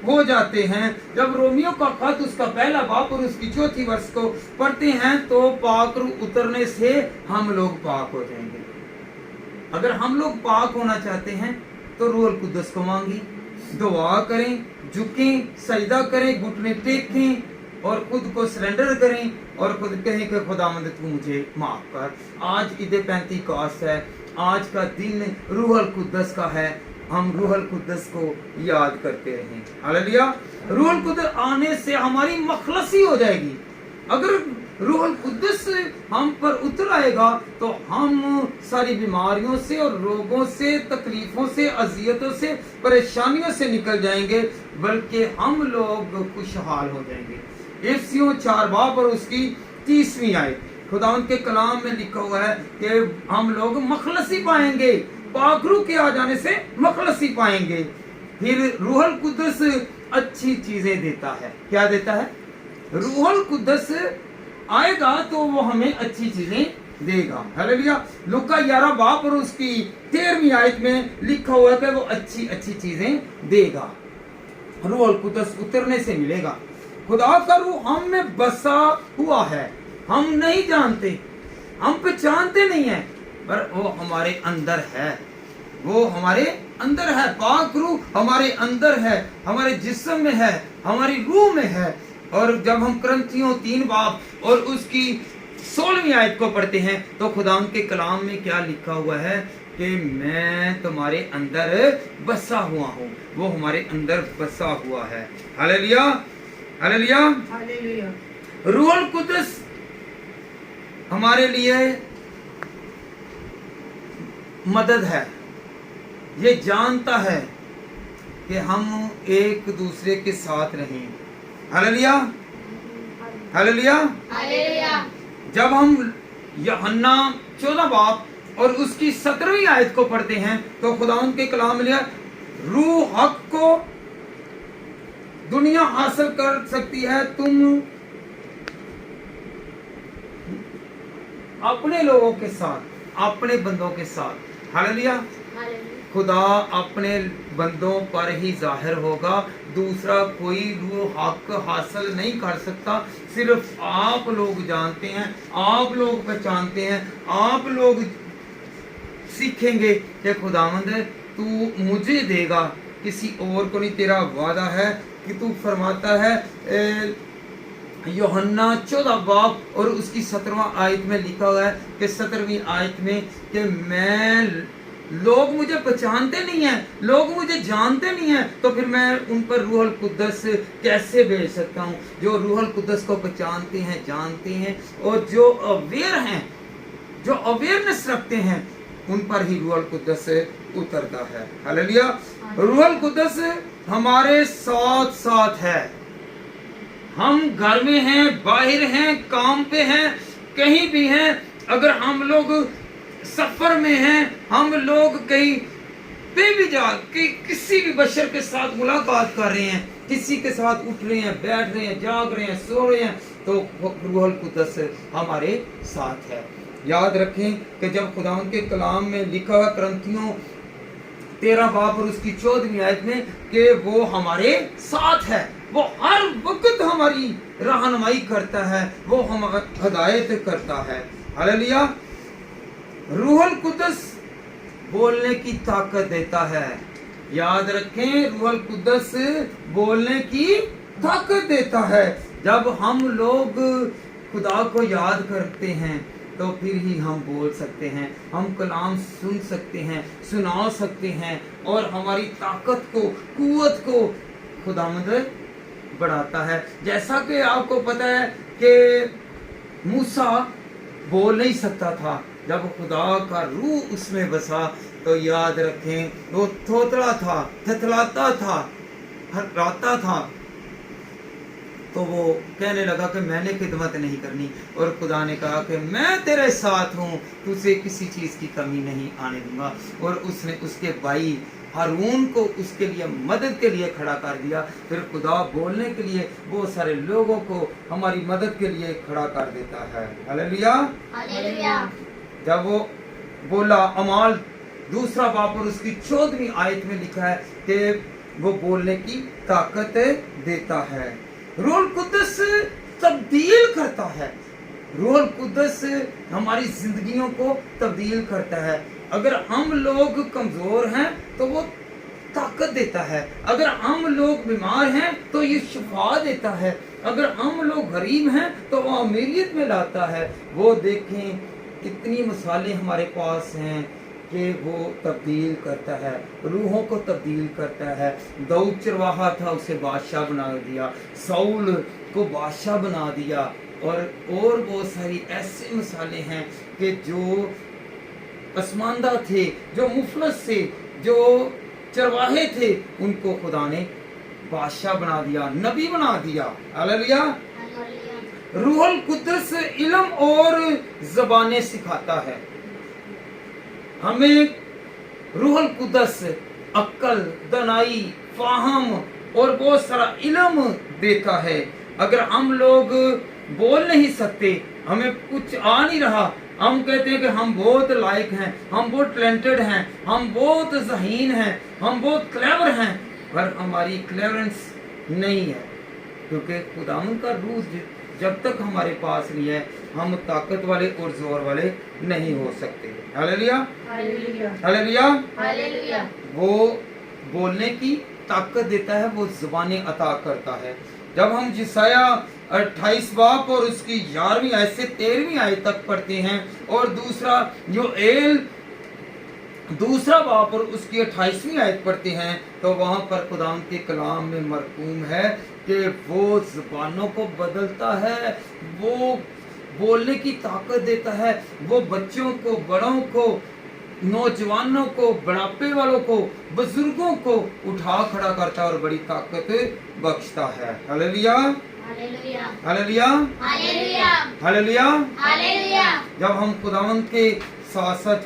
हो जाते हैं। जब रोमियो का खत उसका पहला बाब और उसकी चौथी वर्ष को पढ़ते हैं तो पाक रूह उतरने से हम लोग पाक हो जाएंगे। अगर हम लोग पाक होना चाहते हैं तो रूह अल कुद्दस को मांगी, दुआ करें, झुकें, सजदा करें, घुटने टेकें और खुद को सरेंडर करें और खुद कहें कि खुदावंद तू मुझे माफ कर। आज ईद पेंतीकोस्त है, आज का दिन रूह अल कुद्दस का है, हम रूह अल कुद्दस को याद करते रहें। हालेलुया। रूह अल कुद्दस आने से हमारी मखलसी हो जाएगी। अगर रूह अल कुद्दस हम पर उतर आएगा तो हम सारी बीमारियों से और रोगों से, तकलीफों से, अजियतों से, परेशानियों से निकल जाएंगे, बल्कि हम लोग खुशहाल हो जाएंगे। इफिसियों 4 बाब और उसकी 30वीं आयत, खुदावंद के कलाम में लिखा हुआ है कि हम लोग मखलसी पाएंगे, पाक रूह के आ जाने से मखलसी पाएंगे। फिर रूह अल कुद्दस अच्छी चीजें देता है। क्या देता है? रूह अल कुद्दस आएगा तो वो हमें अच्छी चीजें देगा। हालेलुया। लूका 11 बाब और उसकी 13वीं आयत में लिखा हुआ है कि वो अच्छी अच्छी चीजें देगा। रूह अल कुद्दस उतरने से मिलेगा। खुदा का रूह हम में बसा हुआ है, हम नहीं जानते, हम पहचानते नहीं है, पर वो हमारे अंदर है, वो हमारे अंदर है। पाक रूह हमारे अंदर है, हमारे जिस्म में है, हमारी रूह में है। और जब हम करंथियों 3 बाब और उसकी 16वीं आयत को पढ़ते हैं तो खुदा के कलाम में क्या लिखा हुआ है कि मैं तुम्हारे अंदर बसा हुआ हूँ, वो हमारे अंदर बसा हुआ है। Hallelujah, hallelujah, hallelujah. रूह अल कुद्दस हमारे लिए मदद है। ये जानता है कि हम एक दूसरे के साथ रहें। Hallelujah, hallelujah, hallelujah. जब हम यूहन्ना 14 बाब और उसकी 17वीं आयत को पढ़ते हैं तो खुदावंद के कलाम में रूह हक को दुनिया हासिल कर सकती है, तुम अपने लोगों के साथ, अपने बंदों के साथ। हालेलुया। खुदा अपने बंदों पर ही जाहिर होगा, दूसरा कोई रूह हक हासिल नहीं कर सकता। सिर्फ आप लोग जानते हैं, आप लोग पहचानते हैं, आप लोग सीखेंगे कि खुदावंद तू मुझे देगा, किसी और को नहीं। तेरा वादा है कि तू फरमाता है यूहन्ना 14 बाब और उसकी 17वां आयत में लिखा हुआ है कि 17वीं आयत में कि मैं, लोग मुझे पहचानते नहीं हैं, लोग मुझे जानते नहीं हैं, तो फिर मैं उन पर रूह अल कुद्दस कैसे भेज सकता हूँ। जो रूह अल कुद्दस को पहचानते हैं, जानते हैं और जो अवेयर हैं, जो अवेयरनेस रखते हैं, उन पर ही रूह अल कुद्दस उतरता है। हालेलुया। रूह अल कुद्दस हमारे साथ साथ है। हम घर में हैं, बाहर हैं, काम पे हैं, कहीं भी हैं, अगर हम लोग सफर में हैं, हम लोग कहीं पे भी जा के किसी भी बशर के साथ मुलाकात कर रहे हैं, किसी के साथ उठ रहे हैं, बैठ रहे हैं, जाग रहे हैं, सो रहे हैं, तो रूह अल कुद्दस हमारे साथ है। याद रखें कि जब खुदावंद के कलाम में लिखा हुआ करंथियों 13 बाब और उसकी 14वीं आयत में कि वो हमारे साथ है, वो हर वक्त हमारी रहनुमाई करता है, वो हम हदायत करता है। हालेलुया। रूह अल कुद्दस बोलने की ताकत देता है। याद रखें, रूह अल कुद्दस बोलने की ताकत देता है। जब हम लोग खुदा को याद करते हैं तो फिर ही हम बोल सकते हैं, हम कलाम सुन सकते हैं, सुना सकते हैं, और हमारी ताकत को, कुव्वत को खुदावंद बढ़ाता है। जैसा कि आपको पता है कि मूसा बोल नहीं सकता था, जब खुदा का रूह उसमें बसा तो याद रखें वो थोथड़ा था, थथलाता था, हर्राता था, तो वो कहने लगा कि मैंने खिदमत नहीं करनी, और खुदा ने कहा कि मैं तेरे साथ हूँ, तुझे किसी चीज़ की कमी नहीं आने दूंगा। और उसने उसके भाई हारून को उसके लिए मदद के लिए खड़ा कर दिया। फिर खुदा बोलने के लिए बहुत सारे लोगों को हमारी मदद के लिए खड़ा कर देता है। Hallelujah, hallelujah. जब वो बोला, अमाल 2 बाब और उसकी 14वीं आयत में लिखा है कि वो बोलने की ताकत देता है। रूह कुद्दस तब्दील करता है। रूह कुद्दस हमारी जिंदगियों को तब्दील करता है। अगर हम लोग कमजोर हैं तो वो ताकत देता है। अगर हम लोग बीमार हैं तो ये शिफा देता है। अगर हम लोग गरीब हैं तो वो अमीरियत में लाता है। वो देखें कितनी मिसालें हमारे पास हैं कि वो तब्दील करता है, रूहों को तब्दील करता है। दाऊद चरवाहा था, उसे बादशाह बना दिया, साउल को बादशाह बना दिया, और बहुत सारी ऐसी मिसालें हैं कि जो पसमानदा थे, जो मुफलस थे, जो चरवाहे थे, उनको खुदा ने बादशाह बना दिया, नबी बना दिया। हालेलुया। रूहुल कुद्दस इल्म और ज़बानें सिखाता है। हमें रूहुल कुद्दस अक्ल, दनाई, फाहम और बहुत सारा इल्म देता है। अगर हम लोग बोल नहीं सकते, हमें कुछ आ नहीं रहा, हम कहते हैं कि हम बहुत लायक हैं, हम बहुत टैलेंटेड हैं, हम बहुत ज़हीन हैं, हम बहुत क्लेवर हैं, पर हमारी क्लेवरेंस नहीं है, क्योंकि खुदावंद का रूह जब तक हमारे पास नहीं है, हम ताकत वाले और जोर वाले नहीं हो सकते। Hallelujah, hallelujah, hallelujah. वो बोलने की ताकत देता है, वो जुबानें अता करता है। जब हम जिसाया 28 बाप और उसकी 11वीं आयत से 13वीं आयत तक पढ़ते हैं, और दूसरा योएल दूसरा बाप और उसकी 28वीं आयत पढ़ते हैं, तो वहां पर खुदाम के कलाम में मरकूम है कि वो जुबानों को बदलता है, वो बोलने की ताकत देता है, वो बच्चों को, बड़ों को, नौजवानों को, बुढ़ापे वालों को, बुजुर्गों को उठा खड़ा करता है और बड़ी ताकत बख्शता है। Hallelujah, hallelujah, hallelujah, hallelujah, hallelujah. Hallelujah. जब हम खुदावंद के साथ साथ